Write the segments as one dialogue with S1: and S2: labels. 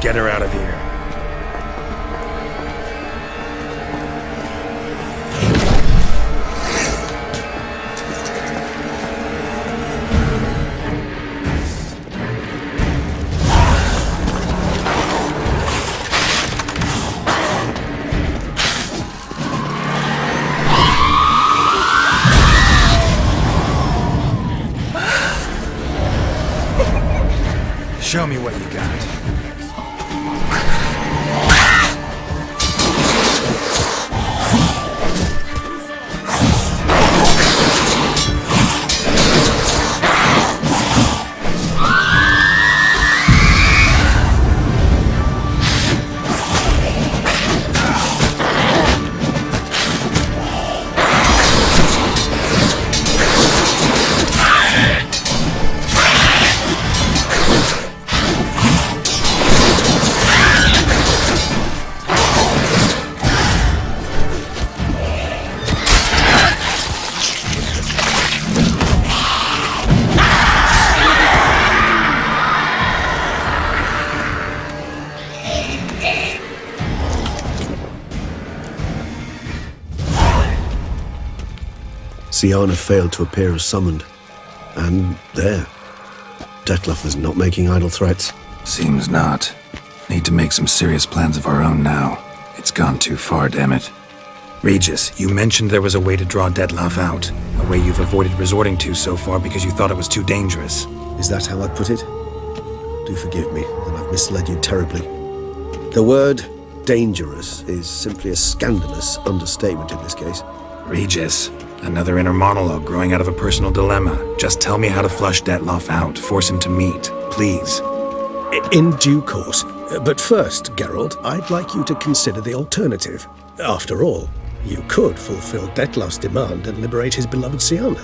S1: get her out of here. Show me what you got.
S2: Siana failed to appear as summoned. And there. Detlef was not making idle threats.
S3: Seems not. Need to make some serious plans of our own now. It's gone too far, damn it.
S1: Regis, you mentioned there was a way to draw Detlef out. A way you've avoided resorting to so far because you thought it was too dangerous.
S2: Is that how I put it? Do forgive me that I've misled you terribly. The word dangerous is simply a scandalous understatement in this case.
S1: Regis, another inner monologue growing out of a personal dilemma. Just tell me how to flush Detlef out. Force him to meet, please.
S4: In due course. But first, Geralt, I'd like you to consider the alternative. After all, you could fulfill Detlef's demand and liberate his beloved Siana.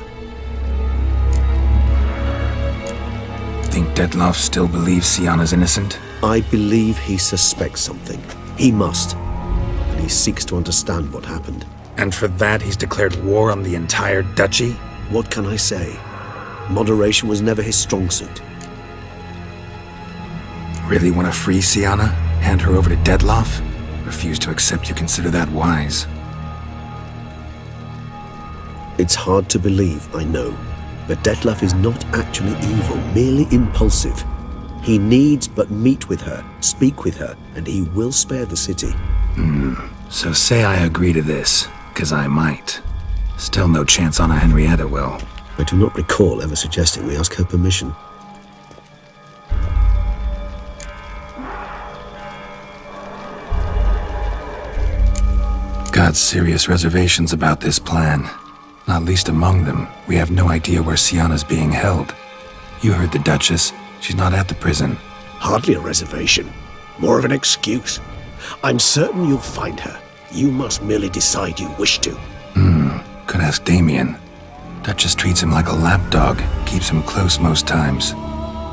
S3: Think Detlef still believes Siana's innocent?
S2: I believe he suspects something. He must. And he seeks to understand what happened.
S1: And for that, he's declared war on the entire duchy?
S2: What can I say? Moderation was never his strong suit.
S3: Really want to free Siana? Hand her over to Detlef? Refuse to accept you consider that wise.
S2: It's hard to believe, I know. But Detlef is not actually evil, merely impulsive. He needs but meet with her, speak with her, and he will spare the city.
S3: So say I agree to this. 'Cause I might. Still no chance Anna Henrietta will.
S2: I do not recall ever suggesting we ask her permission.
S3: Got serious reservations about this plan. Not least among them, we have no idea where Siana's being held. You heard the Duchess. She's not at the prison.
S4: Hardly a reservation. More of an excuse. I'm certain you'll find her. You must merely decide you wish to.
S3: Could ask Damien. Duchess treats him like a lapdog, keeps him close most times.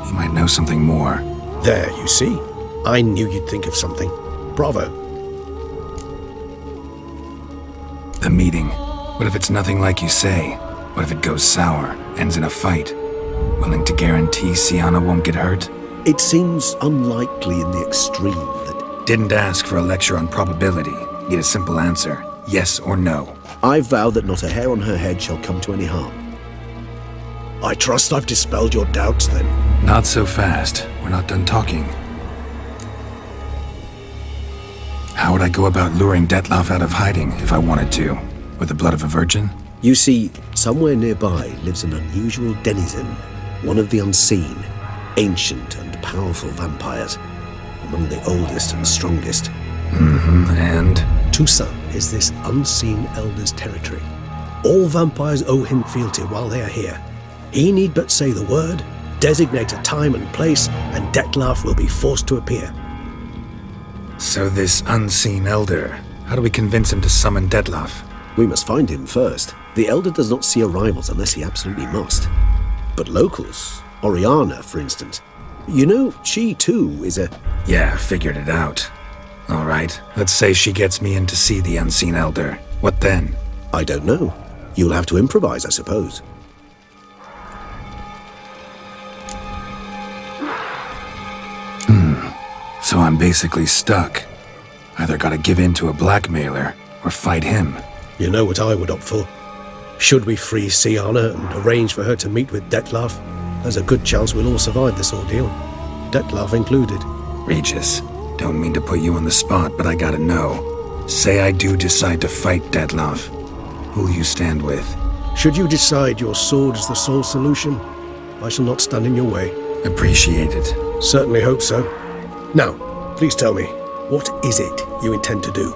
S3: He might know something more.
S4: There, you see? I knew you'd think of something. Bravo.
S3: The meeting. What if it's nothing like you say? What if it goes sour, ends in a fight? Willing to guarantee Siana won't get hurt?
S2: It seems unlikely in the extreme that...
S1: Didn't ask for a lecture on probability. Need a simple answer. Yes or no.
S2: I vow that not a hair on her head shall come to any harm.
S4: I trust I've dispelled your doubts, then.
S3: Not so fast. We're not done talking. How would I go about luring Detlef out of hiding if I wanted to? With the blood of a virgin?
S2: You see, somewhere nearby lives an unusual denizen, one of the unseen, ancient and powerful vampires, among the oldest and strongest.
S3: And?
S4: Toussaint is this unseen elder's territory. All vampires owe him fealty while they are here. He need but say the word, designate a time and place, and Detlef will be forced to appear.
S1: So this unseen elder, how do we convince him to summon Detlef?
S2: We must find him first. The elder does not see arrivals unless he absolutely must. But locals, Oriana, for instance, you know, she too is a...
S1: Yeah, figured it out. All right, let's say she gets me in to see the unseen elder. What then?
S2: I don't know. You'll have to improvise, I suppose.
S3: So I'm basically stuck. Either gotta give in to a blackmailer, or fight him.
S4: You know what I would opt for. Should we free Siana and arrange for her to meet with Detlef, there's a good chance we'll all survive this ordeal. Detlef included.
S1: Regis, don't mean to put you on the spot, but I gotta know. Say I do decide to fight Detlef. Who'll you stand with?
S4: Should you decide your sword is the sole solution, I shall not stand in your way.
S1: Appreciate it.
S4: Certainly hope so. Now, please tell me, what is it you intend to do?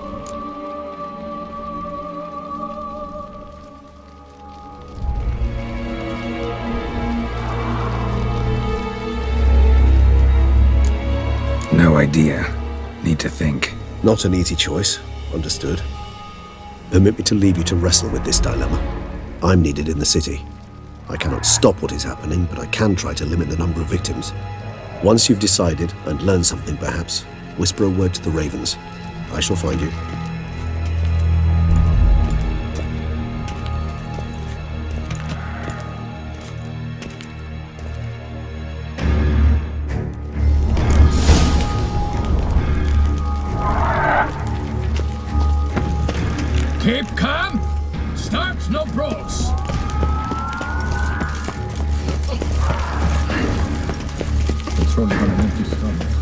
S1: No idea. Need to think.
S2: Not an easy choice. Understood. Permit me to leave you to wrestle with this dilemma. I'm needed in the city. I cannot stop what is happening, but I can try to limit the number of victims. Once you've decided, and learned something perhaps, whisper a word to the ravens. I shall find you.
S5: Keep calm. Start no bros. Control your empty stomach.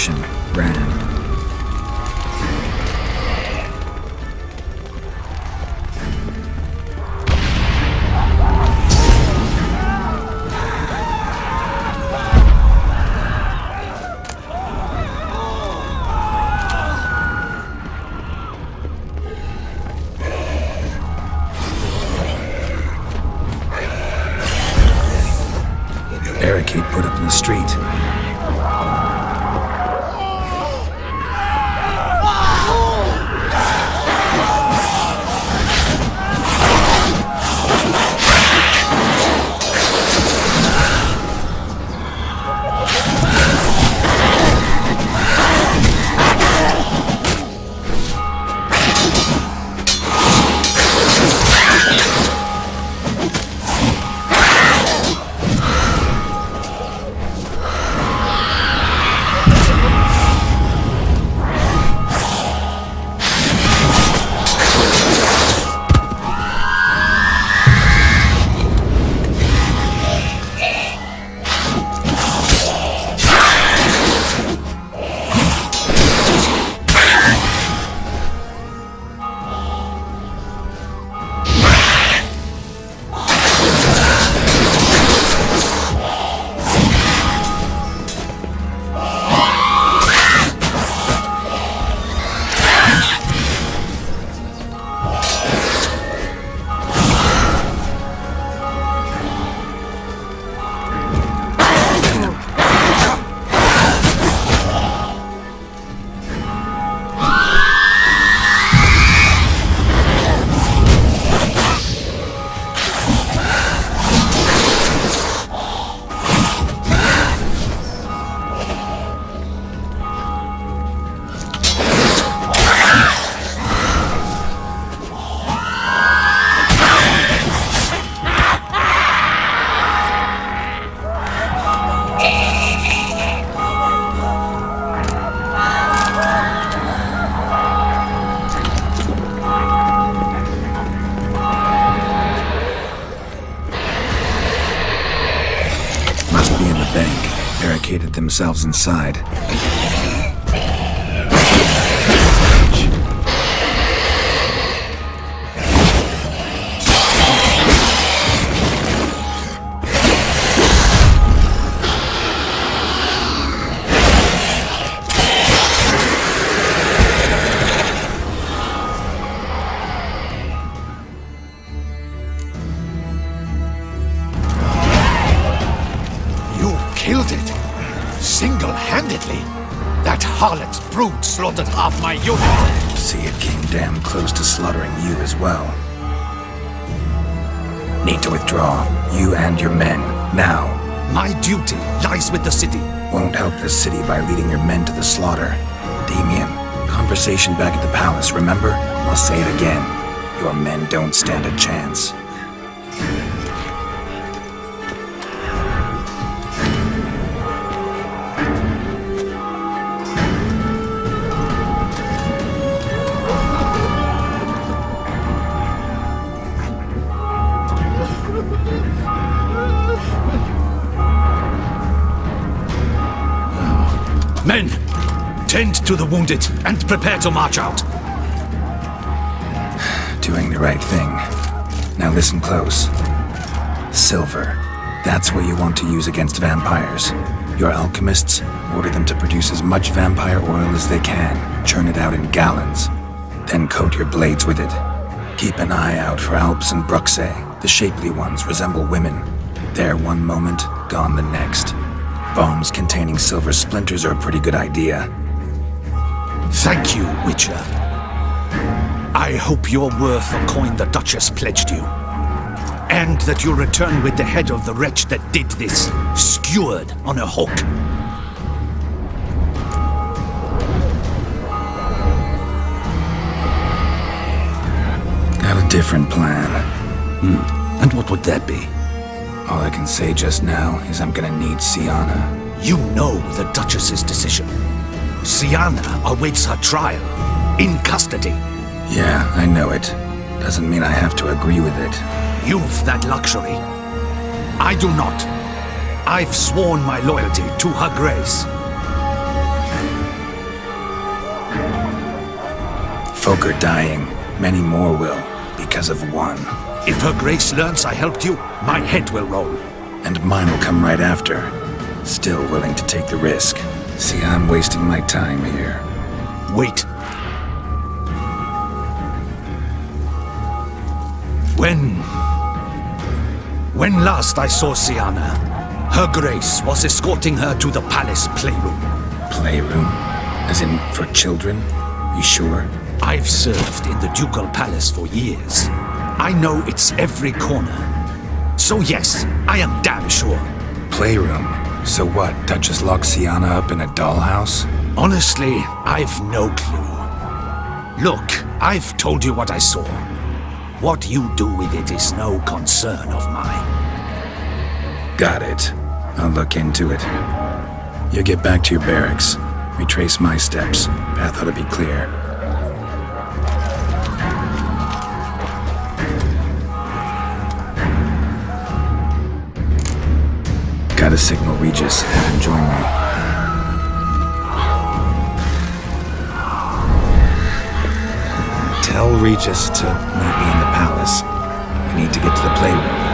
S3: mission, Ran. Barricade put up in the street. Barricaded themselves inside.
S6: Killed it! Single-handedly! That harlot's brood slaughtered half my unit!
S3: See, it came damn close to slaughtering you as well. Need to withdraw, you and your men, now.
S6: My duty lies with the city.
S3: Won't help the city by leading your men to the slaughter. Damien, conversation back at the palace, remember? I'll say it again. Your men don't stand a chance.
S6: Men, tend to the wounded and prepare to march out.
S3: Doing the right thing. Now listen close. Silver. That's what you want to use against vampires. Your alchemists, order them to produce as much vampire oil as they can. Churn it out in gallons. Then coat your blades with it. Keep an eye out for Alps and Bruxae. The shapely ones resemble women. There one moment, gone the next. Bombs containing silver splinters are a pretty good idea.
S6: Thank you, Witcher. I hope you're worth the coin the Duchess pledged you. And that you'll return with the head of the wretch that did this, skewered on a hook.
S3: Got a different plan.
S6: And what would that be?
S3: All I can say just now is I'm gonna need Sienna.
S6: You know the Duchess's decision. Sienna awaits her trial, in custody.
S3: Yeah, I know it. Doesn't mean I have to agree with it.
S6: You've that luxury. I do not. I've sworn my loyalty to her grace.
S3: Folk are dying. Many more will, because of one.
S6: If her grace learns I helped you, my head will roll.
S3: And mine will come right after. Still willing to take the risk. See, I'm wasting my time here.
S6: Wait. When last I saw Sienna, her grace was escorting her to the palace playroom.
S3: Playroom? As in, for children? You sure?
S6: I've served in the ducal palace for years. I know its every corner. So yes, I am damn sure.
S3: Playroom? So what, Duchess locks Sienna up in a dollhouse?
S6: Honestly, I've no clue. Look, I've told you what I saw. What you do with it is no concern of mine.
S3: Got it. I'll look into it. You get back to your barracks. Retrace my steps. Path ought to be clear. Gotta signal Regis. Have him join me.
S1: Tell Regis to meet me in the palace. We need to get to the playroom.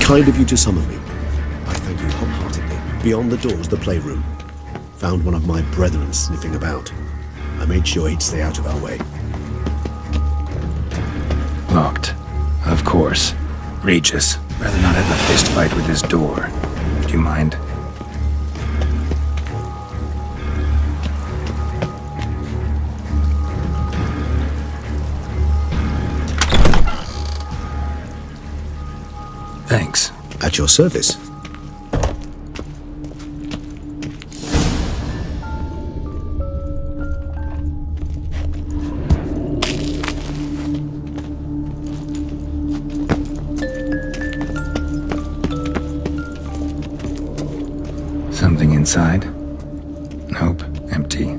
S2: Kind of you to summon me. I thank you wholeheartedly. Beyond the doors, the playroom. Found one of my brethren sniffing about. I made sure he'd stay out of our way.
S3: Locked. Of course. Regis, rather not have a fist fight with this door. Do you mind? Thanks.
S2: At your service.
S3: Something inside? Nope, empty.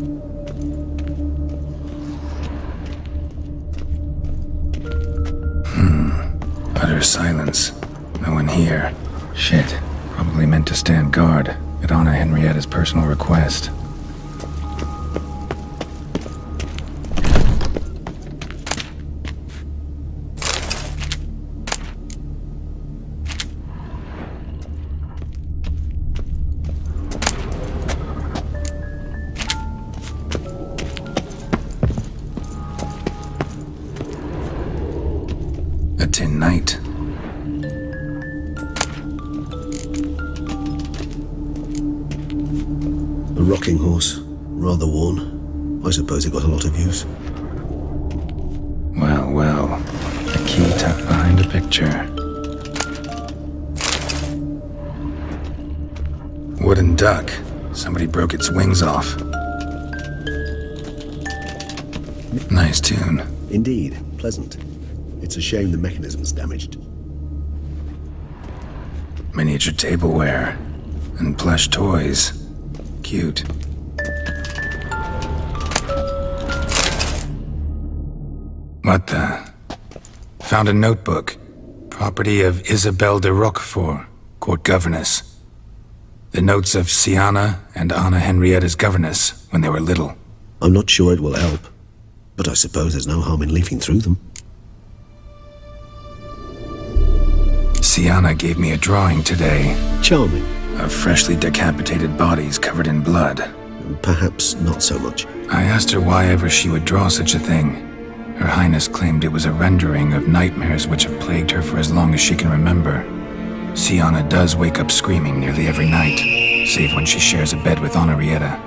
S3: Utter silence. No one here. Shit. Probably meant to stand guard. at Anna Henrietta's personal request. A tin knight.
S2: A rocking horse, rather worn. I suppose it got a lot of use.
S3: Well, well. A key tucked behind a picture. Wooden duck. Somebody broke its wings off. Nice tune.
S2: Indeed, pleasant. It's a shame the mechanism's damaged.
S3: Miniature tableware. And plush toys. Cute. What the? Found a notebook. Property of Isabelle de Roquefort, court governess. The notes of Siana and Anna Henrietta's governess when they were little.
S2: I'm not sure it will help, but I suppose there's no harm in leafing through them.
S3: Siana gave me a drawing today
S2: Charming.
S3: of freshly decapitated bodies covered in blood.
S2: Perhaps not so much.
S3: I asked her why ever she would draw such a thing. Her Highness claimed it was a rendering of nightmares which have plagued her for as long as she can remember. Siana does wake up screaming nearly every night, save when she shares a bed with Henrietta.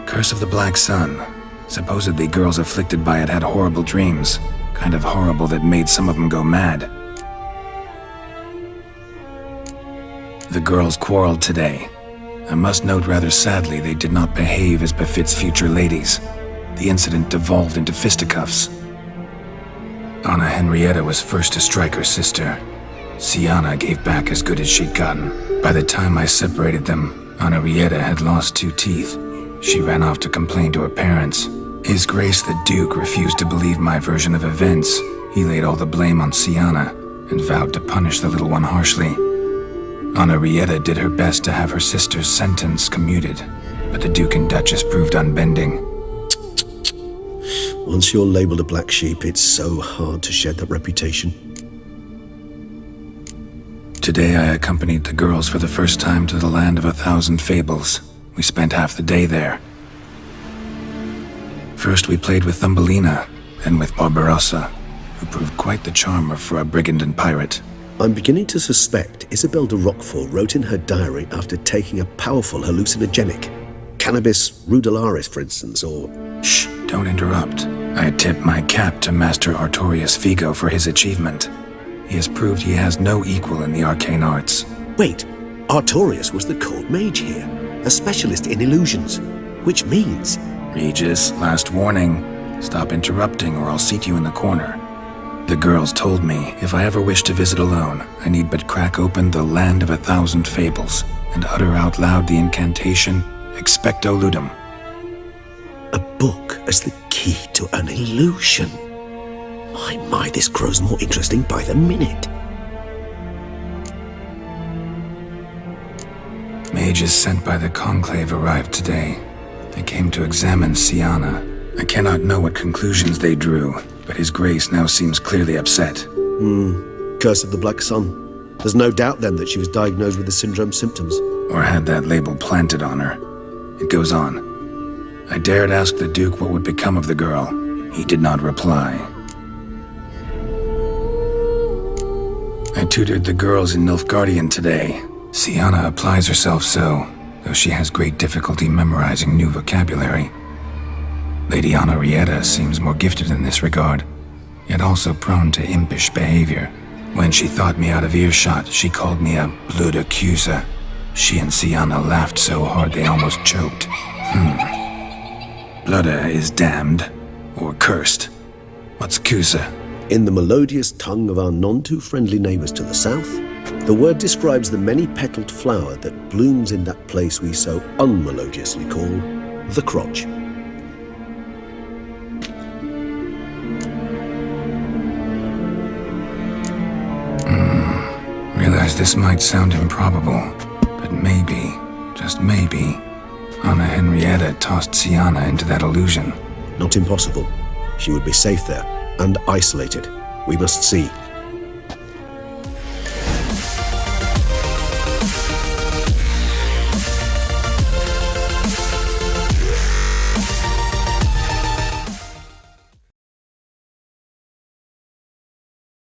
S3: Curse of the Black Sun. Supposedly girls afflicted by it had horrible dreams, kind of horrible that made some of them go mad. The girls quarreled today. I must note rather sadly they did not behave as befits future ladies. The incident devolved into fisticuffs. Anna Henrietta was first to strike her sister. Siana gave back as good as she'd gotten. By the time I separated them, Henrietta had lost 2 teeth. She ran off to complain to her parents. His Grace the Duke refused to believe my version of events. He laid all the blame on Siana and vowed to punish the little one harshly. Henrietta did her best to have her sister's sentence commuted, but the Duke and Duchess proved unbending.
S2: Once you're labelled a black sheep, it's so hard to shed that reputation.
S3: Today I accompanied the girls for the first time to the land of 1,000 fables. We spent half the day there. First we played with Thumbelina, then with Barbarossa, who proved quite the charmer for a brigand and pirate.
S2: I'm beginning to suspect Isabelle de Roquefort wrote in her diary after taking a powerful hallucinogenic. Cannabis rudularis, for instance, or...
S3: Shh, don't interrupt. I tip my cap to Master Artorius Vigo for his achievement. He has proved he has no equal in the arcane arts.
S2: Wait, Artorius was the court mage here, a specialist in illusions, which means...
S3: Regis, last warning. Stop interrupting or I'll seat you in the corner. The girls told me if I ever wish to visit alone, I need but crack open the land of 1,000 fables and utter out loud the incantation, Expecto Ludum.
S2: A book as the key to an illusion. My, this grows more interesting by the minute.
S3: Mages sent by the Conclave arrived today. They came to examine Siana. I cannot know what conclusions they drew, but His Grace now seems clearly upset.
S2: Curse of the Black Sun. There's no doubt then that she was diagnosed with the syndrome symptoms.
S3: Or had that label planted on her. It goes on. I dared ask the Duke what would become of the girl. He did not reply. I tutored the girls in Nilfgaardian today. Siana applies herself so, though she has great difficulty memorizing new vocabulary. Lady Henrietta seems more gifted in this regard, yet also prone to impish behavior. When she thought me out of earshot, she called me a blood accuser. She and Siana laughed so hard they almost choked. Blooda is damned, or cursed. What's Cusa?
S2: In the melodious tongue of our none-too-friendly neighbours to the south, the word describes the many-petaled flower that blooms in that place we so unmelodiously call the crotch.
S3: Realize this might sound improbable, But maybe, just maybe, Anna Henrietta tossed Sienna into that illusion.
S2: Not impossible. She would be safe there, and isolated. We must see.